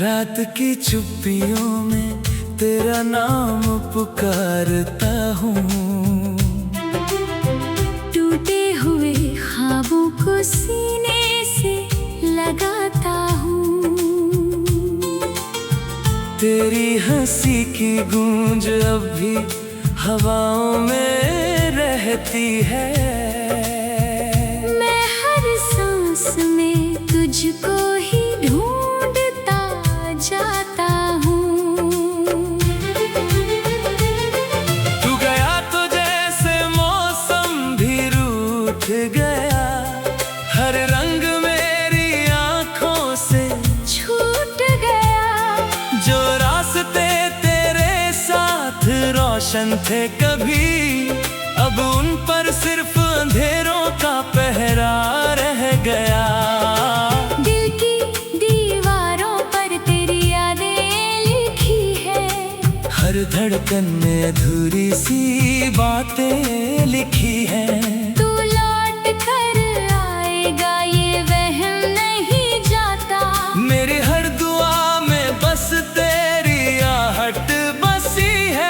रात की चुप्पियों में तेरा नाम पुकारता हूँ। टूटे हुए ख्वाबों को सीने से लगाता हूँ। तेरी हंसी की गूंज अब भी हवाओं में रहती है। मैं हर सांस में तुझको ही ढूंढता जाता हूँ। तू गया तो जैसे मौसम भी रूठ गया, हर रंग मेरी आंखों से छूट गया। जो रास्ते तेरे साथ रोशन थे कभी, अब उन पर सिर्फ अंधेरों का पहरा रह गया। दिल की दीवारों पर तेरी यादें लिखी है। हर धड़कन में अधूरी सी बातें लिखी हैं। तू लौट कर आएगा ये वहम नहीं जाता। मेरी हर दुआ में बस तेरी आहट बसी है।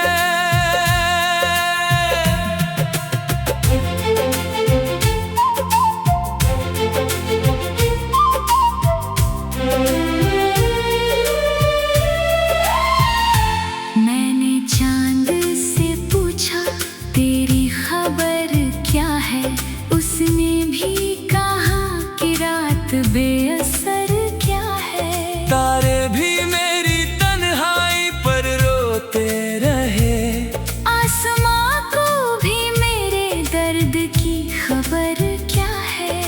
मैंने चांद से पूछा तेरी खबर क्या है, उसने भी कहा कि रात बेअसर क्या है। तारे भी मेरी तन्हाई पर रोते रहे, आसमां को भी मेरे दर्द की खबर क्या है।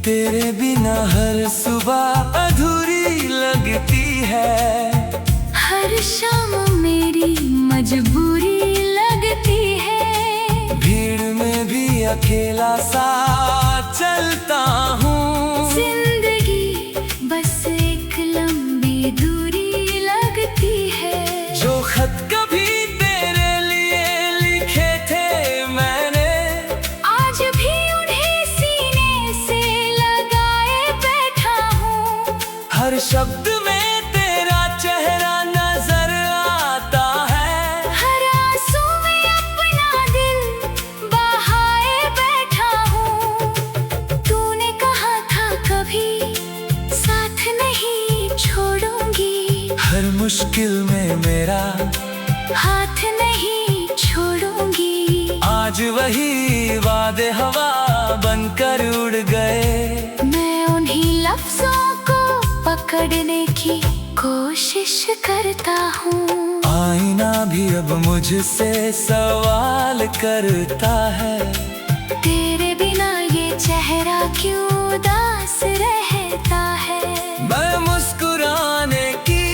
तेरे बिना हर सुबह अधूरी लगती है। हर शाम मेरी मजबूरी लगती है। भीड़ में भी अकेला सा चलता हूँ। जिंदगी बस एक लंबी दूरी लगती है। जो खत कभी तेरे लिए लिखे थे मैंने, आज भी उन्हें सीने से लगाए बैठा हूँ। हर शब्द में तेरा चेहरा नजर आता है। हर आंसू में अपना दिल बहाए बैठा हूँ। तूने कहा था कभी साथ नहीं छोड़ूंगी, हर मुश्किल में मेरा हाथ नहीं छोड़ूंगी। आज वही वादे हवा बनकर उड़ गए। मैं उन्हीं लफ्जों को पकड़ने की कोशिश करता हूँ। आईना भी अब मुझसे सवाल करता है। तेरे बिना ये चेहरा क्यों उदास रहता है। मैं मुस्कुराने की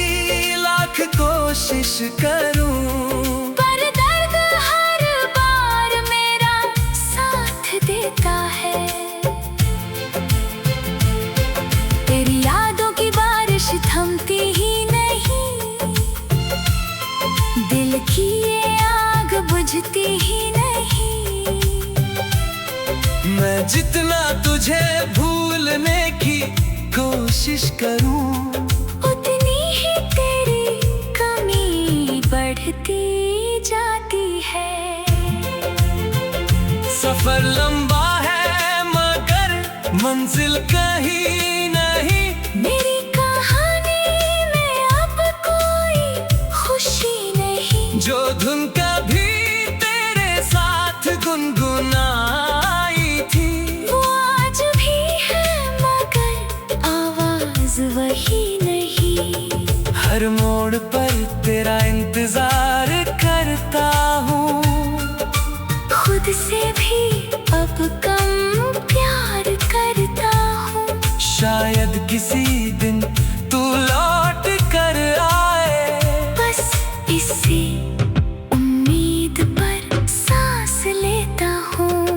लाख कोशिश करूं, पर दर्द हर बार मेरा साथ देता है। तेरी यादों की बारिश थमती ही नहीं, दिल की ये आग बुझती ही नहीं। मैं जितना तुझे भूलने की कोशिश करूं, उतनी ही तेरी कमी बढ़ती जाती है। सफर लंबा है मगर मंजिल कहीं नहीं। मेरी कहानी में अब कोई खुशी नहीं। जो धुन कभी तेरे साथ गुनगुनाई थी, वो आज भी है मगर आवाज वही नहीं। हर मोड़ पर तेरा इंतजार करता हूँ। खुद से भी अब कम प्यार करता हूँ। शायद किसी दिन तू लौट कर आए, बस इसी उम्मीद पर सांस लेता हूँ।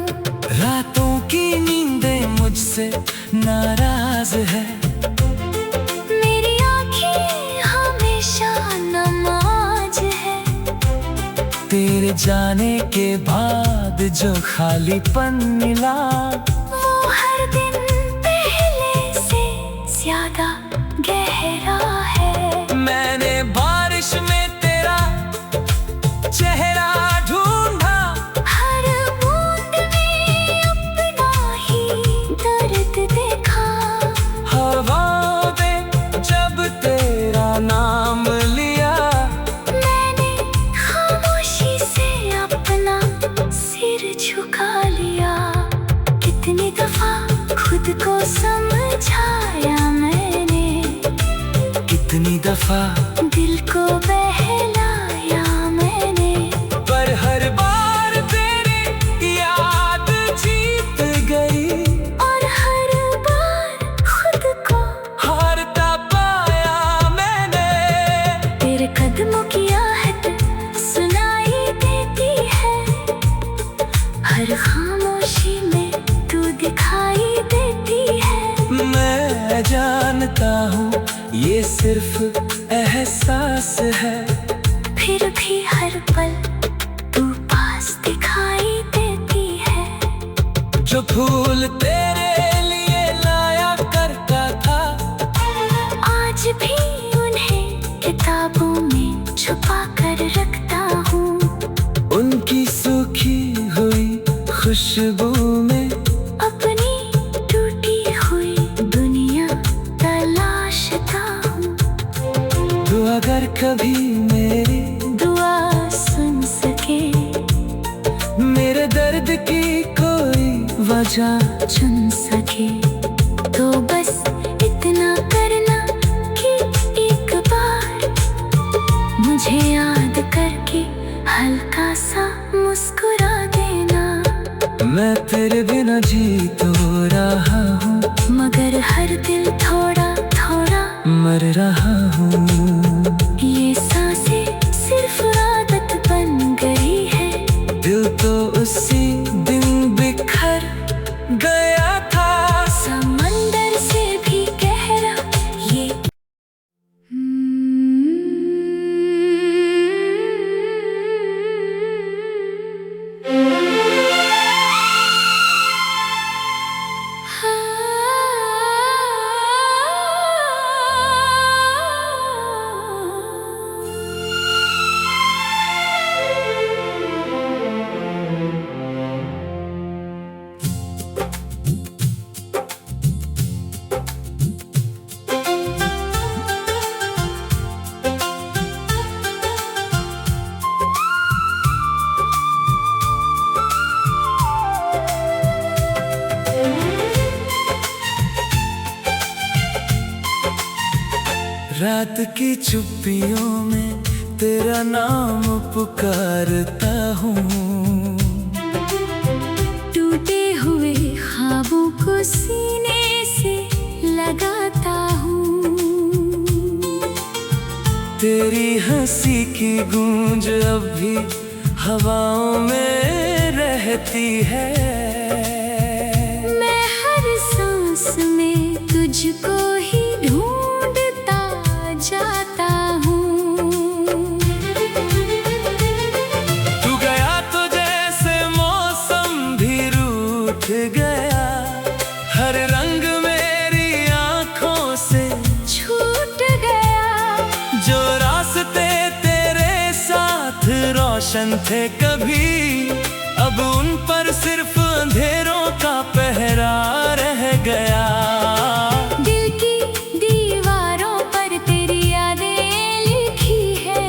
रातों की नींदें मुझसे नाराज है। मेरी आँखें हमेशा नमाज है। तेरे जाने के बाद जो खालीपन मिला, वो हर दिन पहले से ज्यादा गहरा है। कितनी दफा दिल को बहलाया मैंने, पर हर बार तेरी याद जीत गई, और हर बार खुद को हारता पाया मैंने। तेरे कदमों की आहट सुनाई देती है, हर खामोशी में तू दिखाई देती है। मैं जानता हूँ ये सिर्फ एहसास है, फिर भी हर पल तू पास दिखाई देती है। जो फूल तेरे लिए लाया करता था, आज भी उन्हें किताबों में छुपा कर रखता हूँ। उनकी सूखी हुई खुशबू में अपनी टूटी हुई दुनिया तलाशता हूँ। तू अगर कभी मेरी दुआ सुन सके, मेरे दर्द की कोई वजह चुन सके, तो बस इतना करना कि एक बार मुझे याद करके हल्का सा मुस्कुरा देना। मैं तेरे बिना जी तो रहा हूँ, मगर हर दिल थोड़ा थोड़ा मर रहा हूँ। ये सांसें सिर्फ आदत बन गई है, दिल तो उसी दिन बिखर गया था। समंदर से भी गहरा ये रात की चुप्पियों में तेरा नाम पुकारता हूँ। टूटे हुए ख्वाबों को सीने से लगाता हूँ। तेरी हंसी की गूंज अब भी हवाओं में रहती है। मैं हर सांस में तुझको ही ढूंढता जाता हूँ। तू गया तो जैसे मौसम भी रूठ गया, हर रंग मेरी आंखों से छूट गया। जो रास्ते तेरे साथ रोशन थे कभी, अब उन पर सिर्फ अंधेरों का पहरा रह गया। दिल की दीवारों पर तेरी यादें लिखी है,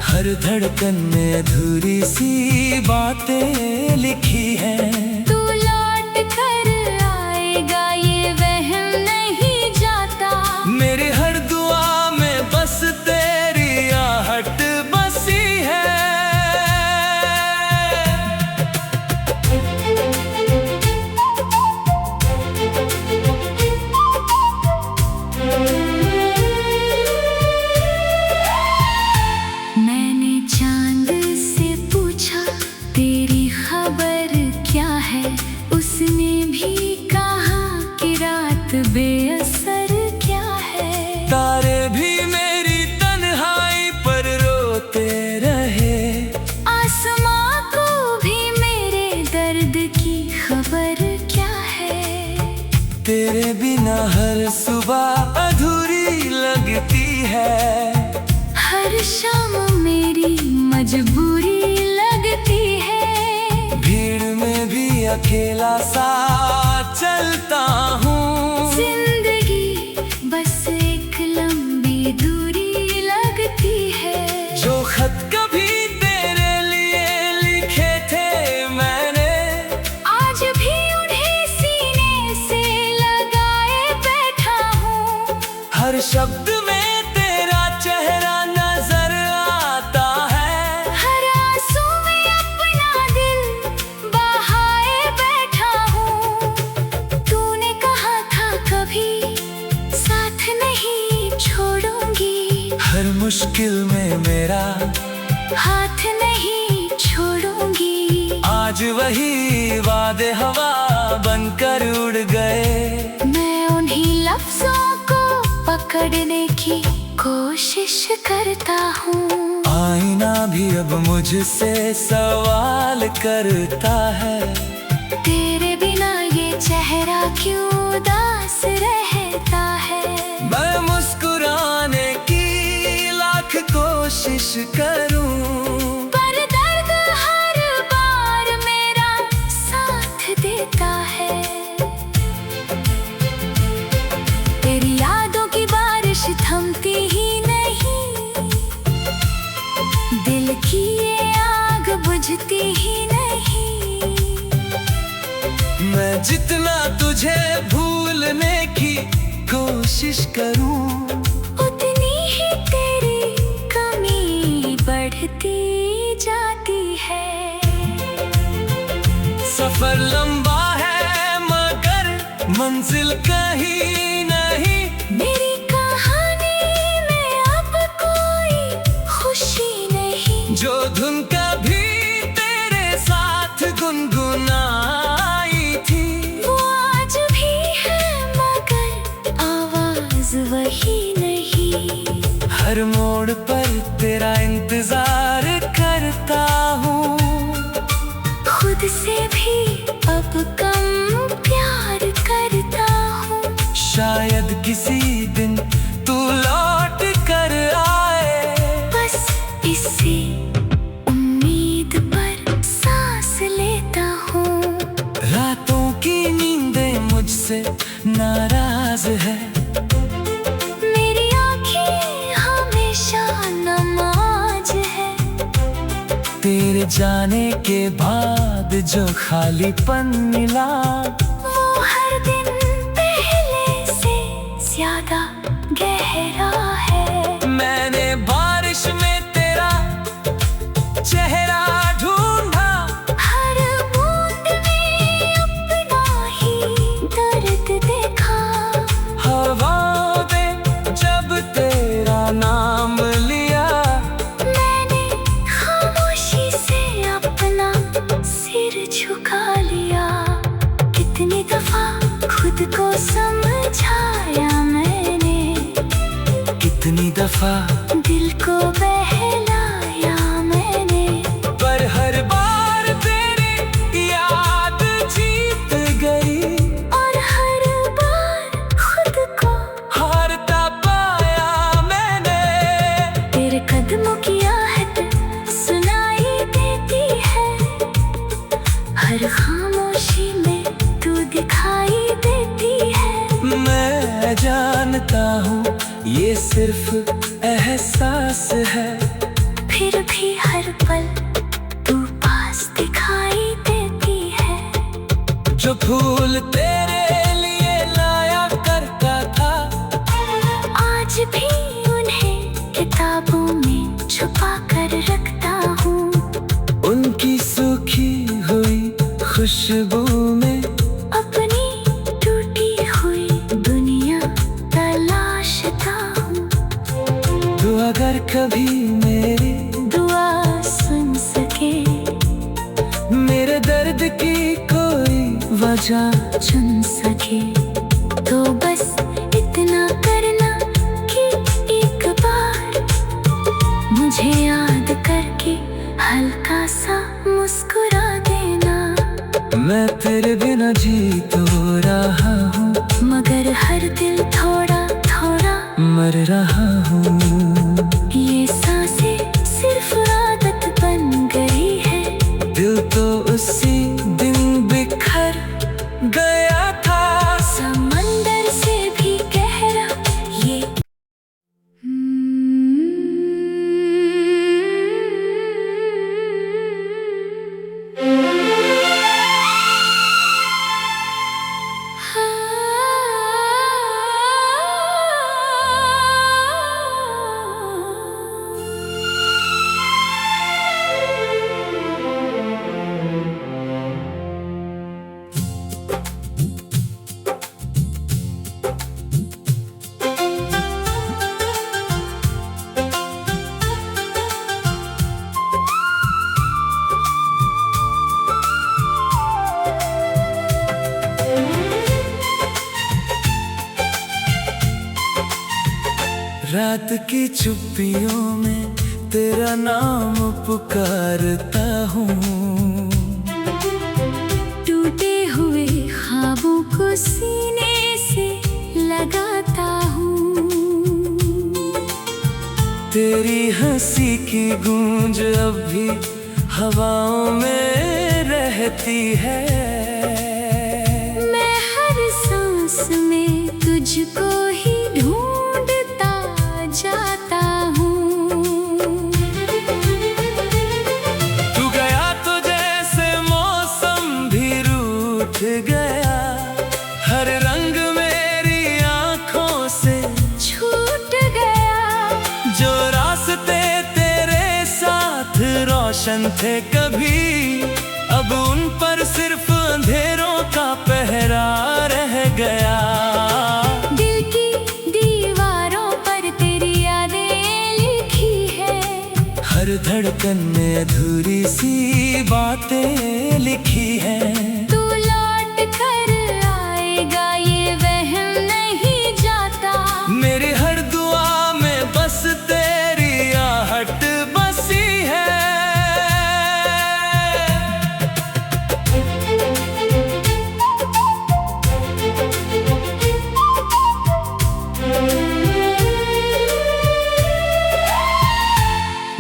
हर धड़कन में अधूरी सी बातें लिखी हैं। तू लौट कर आएगा ये वहम नहीं जाता। मेरी हर दुआ में बस तेरी आहट बसी है। मैंने चांद से पूछा तेरी खबर क्या है, उसने भी कहा कि रात बेअसर क्या है। तारे भी मेरी तन्हाई पर रोते रहे, आसमां को भी मेरे दर्द की खबर क्या है। तेरे बिना हर सुबह अधूरी लगती है। हर शाम मेरी मजबूरी लगती है। भीड़ में भी अकेला सा चलता हूँ। जिंदगी बस एक लंबी दूरी लगती है। जो खत कभी तेरे लिए लिखे थे मैंने, आज भी उन्हें सीने से लगाए बैठा हूँ। हर शब्द में तेरा हर मुश्किल में मेरा हाथ नहीं छोड़ूंगी। आज वही वादे हवा बनकर उड़ गए। मैं उन्हीं लफ्जों को पकड़ने की कोशिश करता हूँ। आईना भी अब मुझसे सवाल करता है, तेरे बिना ये चेहरा क्यों उदास रहता है। मैं मुस्कुराने की लाख कोशिश करूं, पर दर्द हर बार मेरा साथ देता है। तेरी यादों की बारिश थमती ही नहीं, दिल की ये आग बुझती ही नहीं। मैं जितना तुझे भूलने की कोशिश करूं, उतनी ही तेरी कमी बढ़ती जाती है। सफर लंबा है मगर मंजिल कहीं नहीं। मेरी कहानी में अब कोई खुशी नहीं। जो धुन कभी तेरे साथ गुनगुनाई थी, वो आज भी है मगर आवाज वही नहीं। हर मोड़ पर तेरा इंतजार करता हूँ। खुद से भी अब कम प्यार करता हूँ। शायद किसी दिन तू लौट कर आए, बस इसी उम्मीद पर सांस लेता हूँ। रातों की नींदें मुझसे नाराज है। मेरी आँखें हमेशा नमाज है। तेरे जाने के बाद जो खालीपन मिला, वो हर दिन पहले से ज्यादा गहरा है। मैंने बारिश में तेरा चेहरा ढूंढा, हर बूंद में अपना ही दर्द देखा। हवाओं में जब तेरा नाम लिया, मैंने खामोशी से अपना सिर झुका लिया। कितनी दफा खुद को समझाया मैंने, कितनी दफा दिल को बहलाया मैंने। पर हर बार तेरी याद जीत गई, और हर बार खुद को हारता पाया मैंने। तेरे कदमों की आहट सुनाई देती है। हर खामोशी में तू दिखाई देती है। मैं जानता हूँ ये सिर्फ एहसास है, फिर भी हर पल तू पास दिखाई देती है। जो फूल तेरे लिए लाया करता था, आज भी उन्हें किताबों में छुपा कर रखता हूँ। उनकी सूखी हुई खुशबू में अपनी टूटी हुई दुनिया तलाशता हूँ। तू अगर कभी मेरी दुआ सुन सके, मेरे दर्द की कोई वजह चुन सके, तो बस इतना करना कि एक बार मुझे याद करके हल्का सा मुस्कुरा देना। मैं तेरे बिना जी तो रहा हूँ, मगर हर दिल थोड़ा थोड़ा मर रहा हूँ। ये सांसें सिर्फ आदत बन गई है। दिल तो उसी दिन बिखर गया था। समंदर से भी गहरा ये रात की चुप्पियों में तेरा नाम पुकारता हूँ। टूटे हुए ख्वाबों को सीने से लगाता हूँ। तेरी हंसी की गूंज अब भी हवाओं में रहती है। मैं हर सांस में तुझको ही ढूंढता जाता हूँ। तू गया तो जैसे मौसम भी रूठ गया, हर रंग मेरी आंखों से छूट गया। जो रास्ते तेरे साथ रोशन थे कभी, अब उन पर सिर्फ अंधेरों का पहरा रह गया। दिल की दीवारों पर तेरी यादें लिखी है। हर धड़कन में अधूरी सी बातें लिखी हैं। तू लौट कर आएगा ये वहम नहीं जाता। मेरी हर दुआ में बस तेरी आहट बसी है।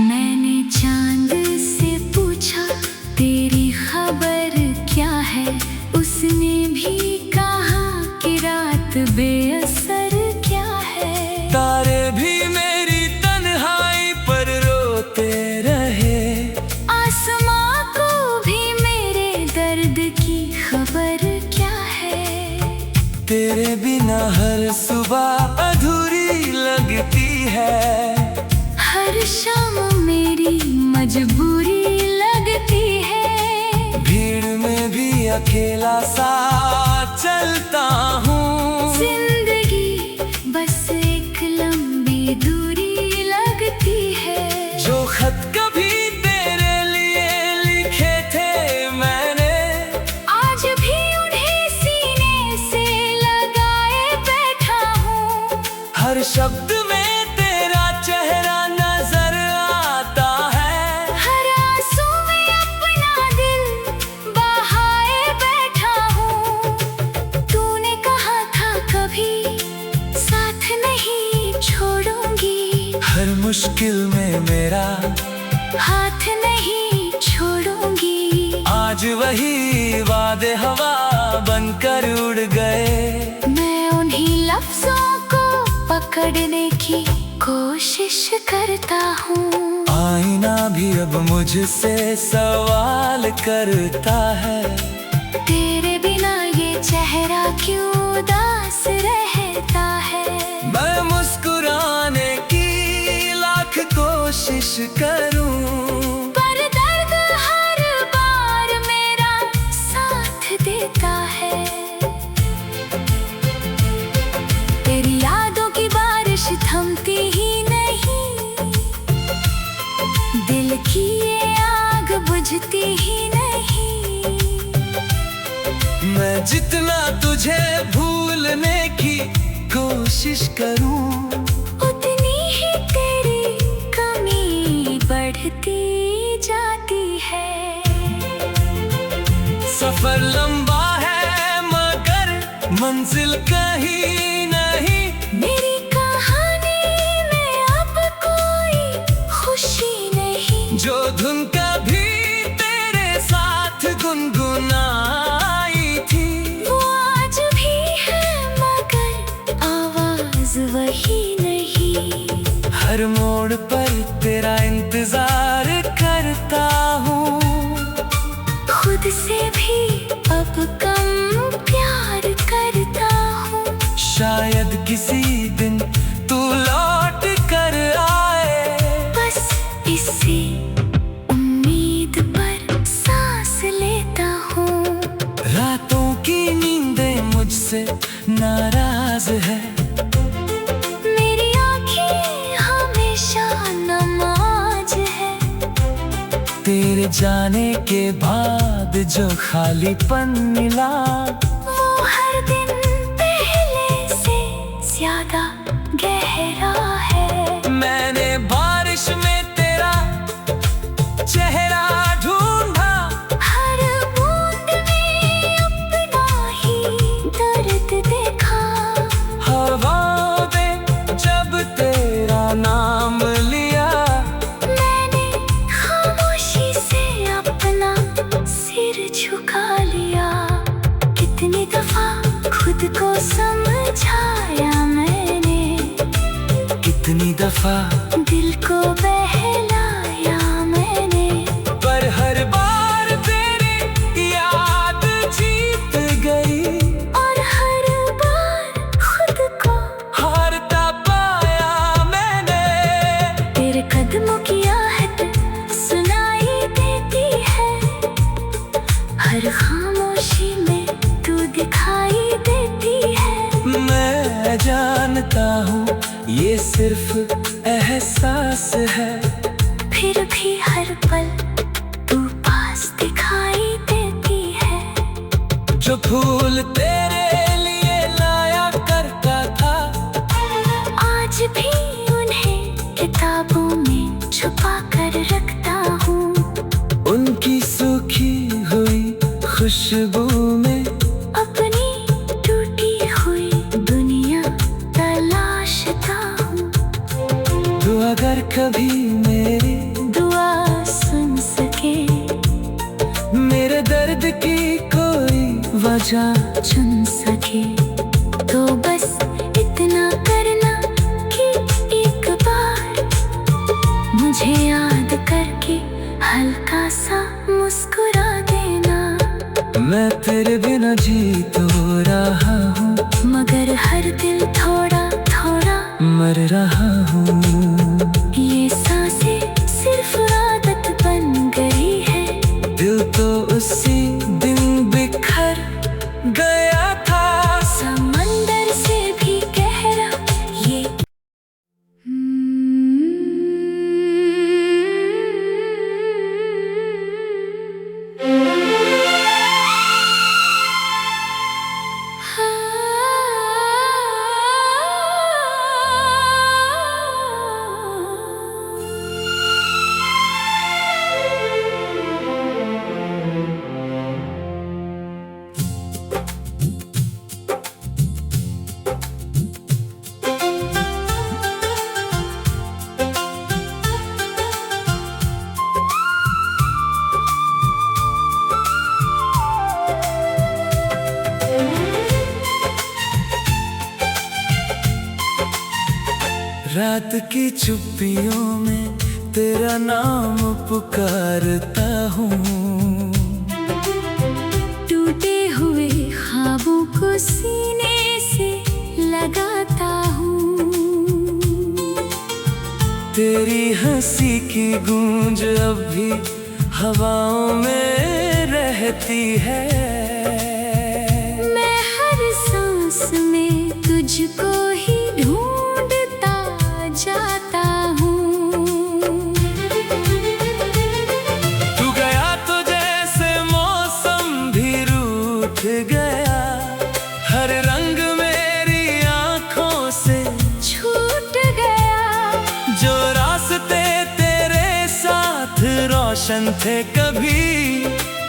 मैंने चांद से पूछा तेरी खबर क्या है, उसने भी कहा कि रात बेअसर क्या है। तारे भी मेरी तन्हाई पर रोते रहे, आसमां को भी मेरे दर्द की खबर क्या है। तेरे बिना हर सुबह अधूरी लगती है। हर शाम मेरी मजबूरी लगती है। भीड़ में भी अकेला सा चलता हूँ। जिंदगी बस एक लंबी दूरी लगती है। जो खत कभी तेरे लिए लिखे थे मैंने, आज भी उन्हें सीने से लगाए बैठा हूँ। हर शब्द में तेरा चेहरा नजर आता है। हर आंसू में अपना दिल बहाए बैठा हूँ। तूने कहा था कभी साथ नहीं छोड़ूंगी, हर मुश्किल में मेरा हाथ नहीं छोड़ूंगी। आज वही वादे हवा बनकर उड़ गए। मैं उन्हीं लफ्जों को पकड़ने की कोशिश करता हूँ। आईना भी अब मुझसे सवाल करता है। तेरे बिना ये चेहरा क्यों उदास रहता है। मैं मुस्कुराने की लाख कोशिश करूं, पर दर्द हर बार मेरा साथ देता है। तेरी यादों की बारिश थमती ही नहीं, दिल की ये आग बुझती ही नहीं। मैं जितना तुझे भूलने की कोशिश करूं, उतनी ही तेरी कमी बढ़ती जाती है। सफर लंबा है मगर मंजिल कहीं नहीं। मेरी कहानी में अब कोई खुशी नहीं। जो धुन कभी तेरे साथ गुनगुनाई थी, वो आज भी है मगर आवाज वही नहीं। हर मोड़ पर तेरा इंतजार करता हूँ। खुद से भी अब कम प्यार करता हूँ। शायद किसी दिन तू लौट कर आए, बस इसी उम्मीद पर सांस लेता हूँ। रातों की नींदें मुझसे नाराज है। मेरी आँखें हमेशा नमाज है। तेरे जाने के बाद जो खालीपन मिला, वो हर दिन पहले से ज्यादा गहरा है। कितनी दफा दिल को बहलाया मैंने, पर हर बार तेरी याद जीत गई, और हर बार खुद को हारता पाया मैंने। तेरे कदमों की आहट सुनाई देती है, हर खामोशी में तू दिखाई देती है। मैं जानता हूँ ये सिर्फ एहसास है, फिर भी हर पल तू पास दिखाई देती है। जो फूल तेरे लिए लाया करता था, आज भी उन्हें किताबों में छुपा कर रखता हूँ। उनकी सूखी हुई खुशबू में अपनी टूटी हुई दुनिया तलाशता हूँ। तू अगर कभी मेरी दुआ सुन सके, मेरे दर्द की कोई वजह चुन सके, तो बस इतना करना कि एक बार मुझे याद करके हल्का सा मुस्कुरा देना। मैं तेरे बिना जी तो रहा हूँ, मगर हर दिल थोड़ा थोड़ा मर रहा हूँ। ये सांसें सिर्फ आदत बन गई है, दिल तो उसी दिन बिखर गया था। समंदर से भी गहरा ये रात की चुप्पियों में तेरा नाम पुकारता हूँ। टूटे हुए ख्वाबों को सीने से लगाता हूँ। तेरी हंसी की गूंज अब भी हवाओं में रहती है। मैं हर सांस में तुझको ही ढूंढता जाता हूँ। तू गया तो जैसे मौसम भी रूठ गया, हर रंग मेरी आंखों से छूट गया। जो रास्ते तेरे साथ रोशन थे कभी,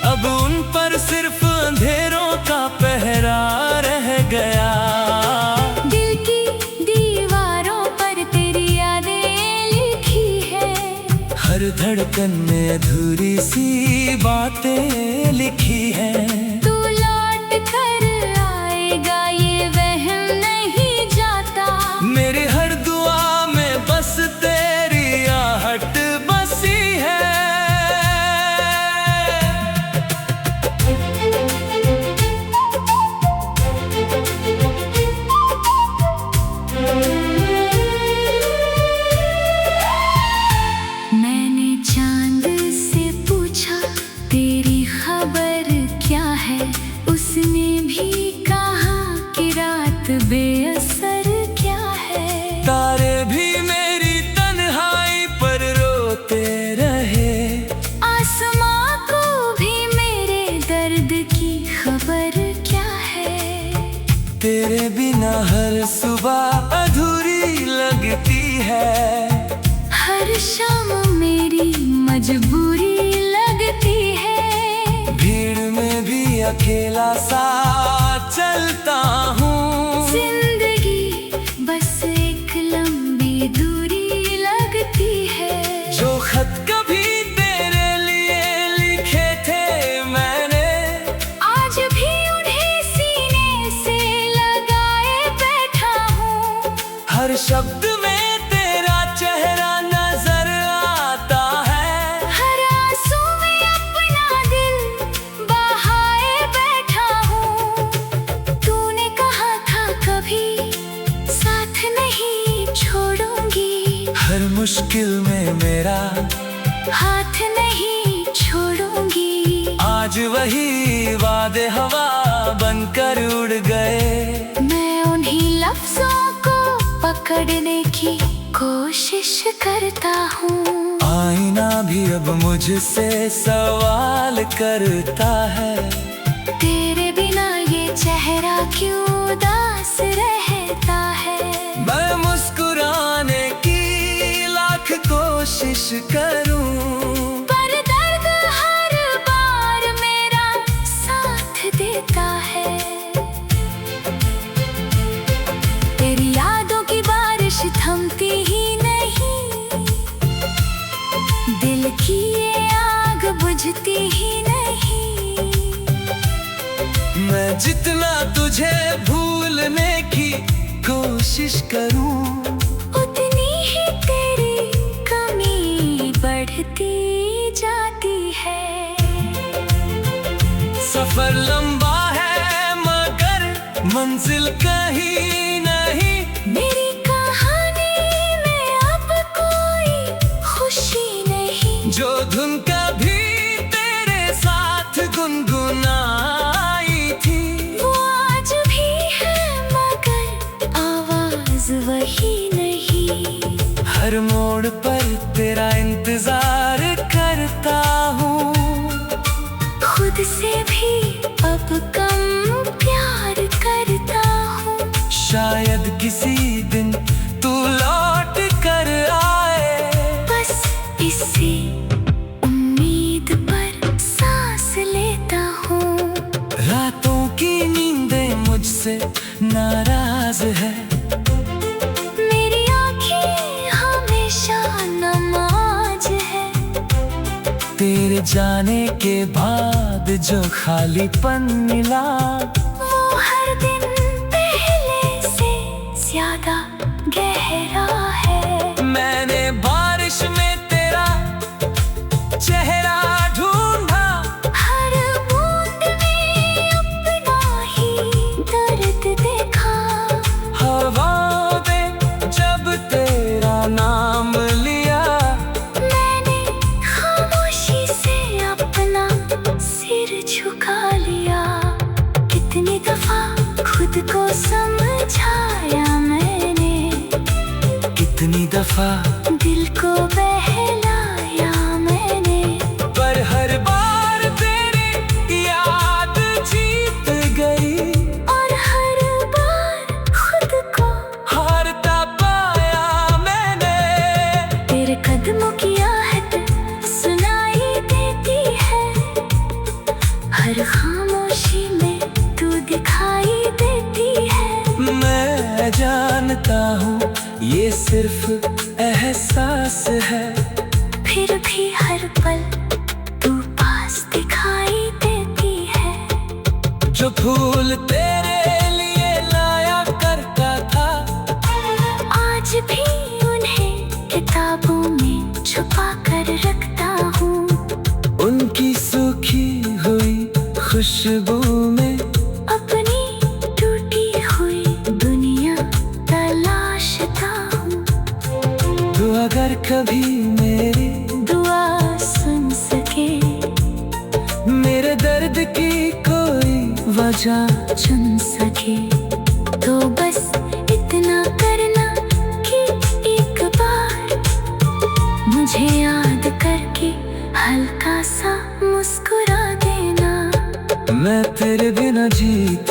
अब उन पर सिर्फ अंधेरों का पहरा रह गया। दिल की दीवारों पर तेरी यादें लिखी है, हर धड़कन में अधूरी सी बातें लिखी हैं। तू लौट कर आएगा ये वहम नहीं जाता। मेरी हर दुआ में बस तेरी आहट बसी है। मैंने चांद से पूछा तेरी खबर क्या है, उसने भी कहा कि रात बेअसर क्या है। तारे भी मेरी तन्हाई पर रोते रहे, आसमां को भी मेरे दर्द की खबर क्या है। तेरे बिना हर सुबह अधूरी लगती है। हर शाम मेरी मजबूरी लगती है। भीड़ में भी अकेला सा चलता हूँ। जिंदगी बस एक लंबी दूरी लगती है। जो खत कभी तेरे लिए लिखे थे मैंने, आज भी उन्हें सीने से लगाए बैठा हूँ। हर शब्द में तेरा हर मुश्किल में मेरा हाथ नहीं छोड़ूंगी। आज वही वादे हवा बनकर उड़ गए। मैं उन्हीं लफ्जों को पकड़ने की कोशिश करता हूँ। आईना भी अब मुझसे सवाल करता है, तेरे बिना ये चेहरा क्यों उदास रहता है। मैं मुस्कुराने की लाख कोशिश करूं, पर दर्द हर बार मेरा साथ देता है। तेरी यादों की बारिश थमती ही नहीं, दिल की ये आग बुझती ही नहीं। मैं जितना तुझे भूलने की कोशिश करूं, उतनी ही तेरी कमी बढ़ती जाती है। सफर लंबा है मगर मंजिल कहीं नहीं। मेरी कहानी में अब कोई खुशी नहीं। जो धुन कभी तेरे साथ गुनगुनाई थी, वो आज भी है मगर आवाज वही नहीं। हर मोड़ पर तेरा इंतजार करता हूँ। खुद से भी अब कम प्यार करता हूँ। शायद किसी दिन तू लौट कर आए, बस इसी उम्मीद पर सांस लेता हूँ। रातों की नींदें मुझसे नाराज है। मेरी आँखें हमेशा नमाज है। तेरे जाने के बाद जो खालीपन मिला, वो हर दिन पहले से ज्यादा गहरा है। मैंने बारिश में तेरा चेहरा ढूंढा, हर बूंद में अपना ही दर्द देखा। हवाओं में जब तेरा नाम लिया, मैंने खामोशी से अपना सिर झुका लिया। कितनी दफा खुद को समझाया मैंने, कितनी दफा दिल को बहलाया मैंने। पर हर बार तेरी याद जीत गई, और हर बार खुद को हारता पाया मैंने। तेरे कदमों की आहट सुनाई देती है। हर खामोशी में तू दिखाई देती है। मैं जानता हूँ ये सिर्फ एहसास है, फिर भी हर पल तू पास दिखाई देती है। जो फूल तेरे लिए लाया करता था, आज भी उन्हें किताबों में छुपा कर रखता हूँ। उनकी सूखी हुई खुशबू में अपनी टूटी हुई दुनिया तलाशता हूँ। तू अगर कभी मेरी दुआ सुन सके, मेरे दर्द की कोई वजह चुन सके, तो बस इतना करना कि एक बार मुझे याद करके हल्का सा मुस्कुरा देना। मैं तेरे बिना जीता